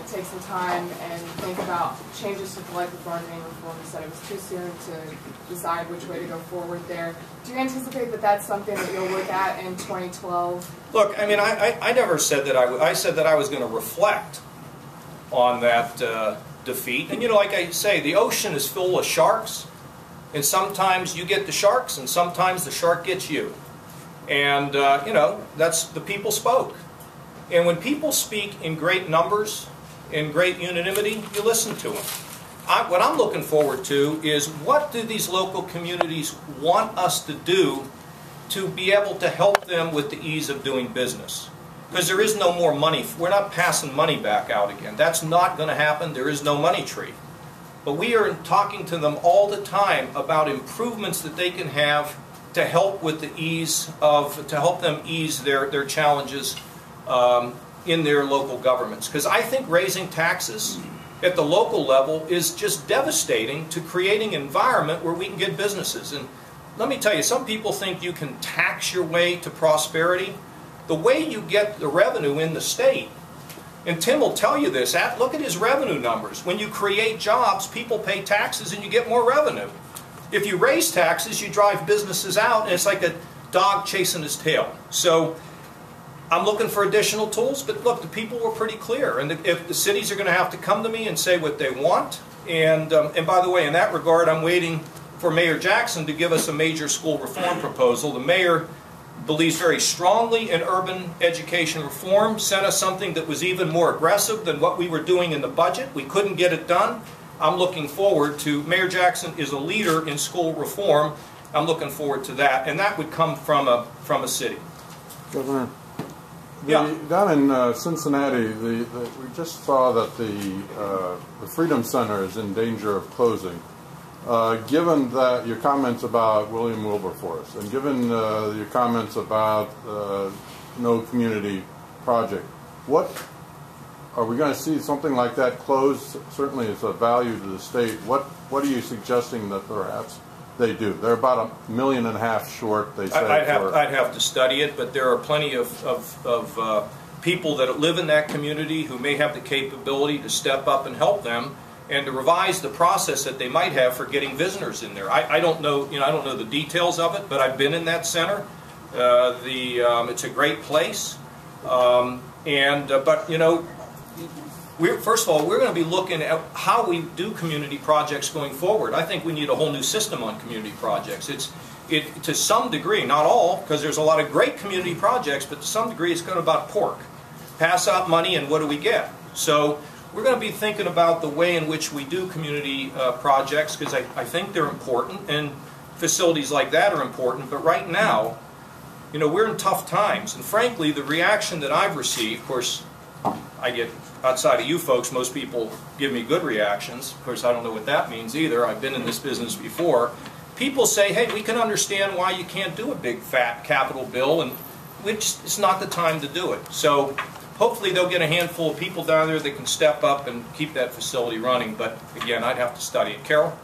take some time and think about changes to collective bargaining reform. You said it was too soon to decide which way to go forward there. Do you anticipate that that's something that you'll look at in 2012? Look, I mean, I never said that I said that I was going to reflect on that defeat. And, you know, like I say, the ocean is full of sharks, and sometimes you get the sharks, and sometimes the shark gets you. And, you know, that's the people spoke. And when people speak in great numbers, in great unanimity, you listen to them. What I'm looking forward to is, what do these local communities want us to do to be able to help them with the ease of doing business? Because there is no more money. We're not passing money back out again. That's not going to happen. There is no money tree. But we are talking to them all the time about improvements that they can have to help with the ease of, to help them ease their challenges in their local governments. Because I think raising taxes at the local level is just devastating to creating an environment where we can get businesses. And let me tell you, some people think you can tax your way to prosperity. The way you get the revenue in the state, and Tim will tell you this, look at his revenue numbers. When you create jobs, people pay taxes and you get more revenue. If you raise taxes, you drive businesses out, and it's like a dog chasing his tail. So I'm looking for additional tools, but look, the people were pretty clear. And if the cities are going to have to come to me and say what they want, and by the way, in that regard, I'm waiting for Mayor Jackson to give us a major school reform proposal. The mayor believes very strongly in urban education reform, sent us something that was even more aggressive than what we were doing in the budget. We couldn't get it done. I'm looking forward to, Mayor Jackson is a leader in school reform. I'm looking forward to that, and that would come from a city. Governor, yeah. Down in Cincinnati, we just saw that the Freedom Center is in danger of closing. Given that your comments about William Wilberforce, and given your comments about no community project, what are we going to see something like that close? Certainly, it's a value to the state. What are you suggesting that perhaps they do? They're about $1.5 million short. They say. I'd have to study it, but there are plenty of people that live in that community who may have the capability to step up and help them, and to revise the process that they might have for getting visitors in there. I don't know, I don't know the details of it, but I've been in that center. It's a great place, but you know, first of all, we're going to be looking at how we do community projects going forward. I think we need a whole new system on community projects. To some degree, not all, because there's a lot of great community projects, but to some degree it's going to be about pork. Pass out money and what do we get? So we're going to be thinking about the way in which we do community projects, because I think they're important, and facilities like that are important. But right now, you know, we're in tough times, and frankly, the reaction that I've received, of course, I get, outside of you folks, most people give me good reactions. Of course, I don't know what that means either. I've been in this business before. People say, hey, we can understand why you can't do a big fat capital bill, and which is not the time to do it. So hopefully they'll get a handful of people down there that can step up and keep that facility running. But again, I'd have to study it. Carol?